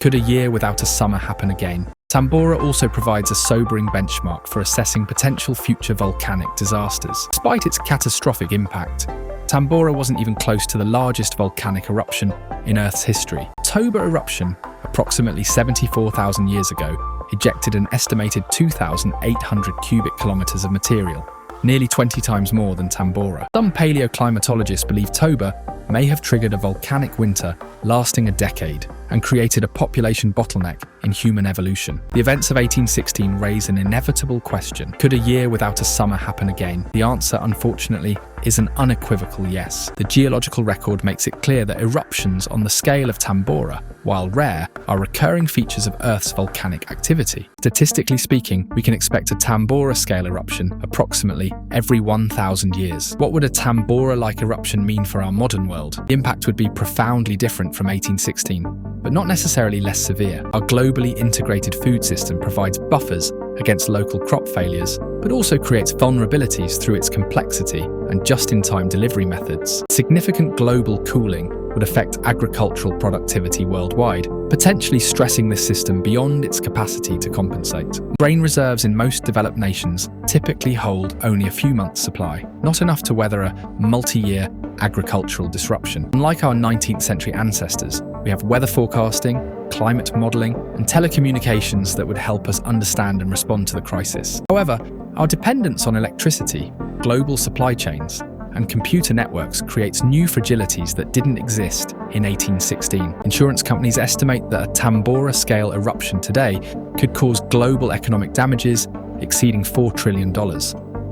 Could a year without a summer happen again? Tambora also provides a sobering benchmark for assessing potential future volcanic disasters. Despite its catastrophic impact, Tambora wasn't even close to the largest volcanic eruption in Earth's history. October eruption, approximately 74,000 years ago, ejected an estimated 2,800 cubic kilometers of material, nearly 20 times more than Tambora. Some paleoclimatologists believe Toba may have triggered a volcanic winter lasting a decade and created a population bottleneck in human evolution. The events of 1816 raise an inevitable question. Could a year without a summer happen again? The answer, unfortunately, is an unequivocal yes. The geological record makes it clear that eruptions on the scale of Tambora, while rare, are recurring features of Earth's volcanic activity. Statistically speaking, we can expect a Tambora-scale eruption approximately every 1,000 years. What would a Tambora-like eruption mean for our modern world? The impact would be profoundly different from 1816, but not necessarily less severe. Our globally integrated food system provides buffers against local crop failures, but also creates vulnerabilities through its complexity and just-in-time delivery methods. Significant global cooling would affect agricultural productivity worldwide, potentially stressing this system beyond its capacity to compensate. Grain reserves in most developed nations typically hold only a few months' supply, not enough to weather a multi-year agricultural disruption. Unlike our 19th century ancestors, we have weather forecasting, climate modelling, and telecommunications that would help us understand and respond to the crisis. However, our dependence on electricity, global supply chains, and computer networks creates new fragilities that didn't exist in 1816. Insurance companies estimate that a Tambora-scale eruption today could cause global economic damages exceeding $4 trillion,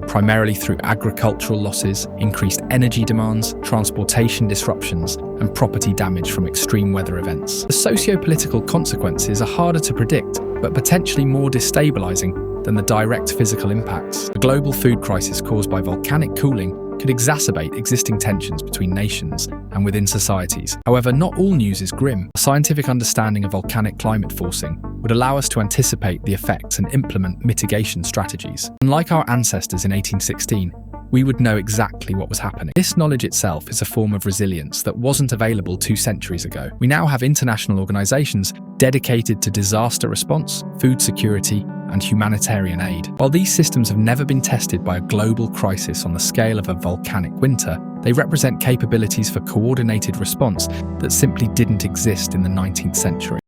primarily through agricultural losses, increased energy demands, transportation disruptions, and property damage from extreme weather events. The socio-political consequences are harder to predict, but potentially more destabilizing than the direct physical impacts. The global food crisis caused by volcanic cooling could exacerbate existing tensions between nations and within societies. However, not all news is grim. A scientific understanding of volcanic climate forcing would allow us to anticipate the effects and implement mitigation strategies. Unlike our ancestors in 1816, we would know exactly what was happening. This knowledge itself is a form of resilience that wasn't available 2 centuries ago. We now have international organizations dedicated to disaster response, food security, and humanitarian aid. While these systems have never been tested by a global crisis on the scale of a volcanic winter, they represent capabilities for coordinated response that simply didn't exist in the 19th century.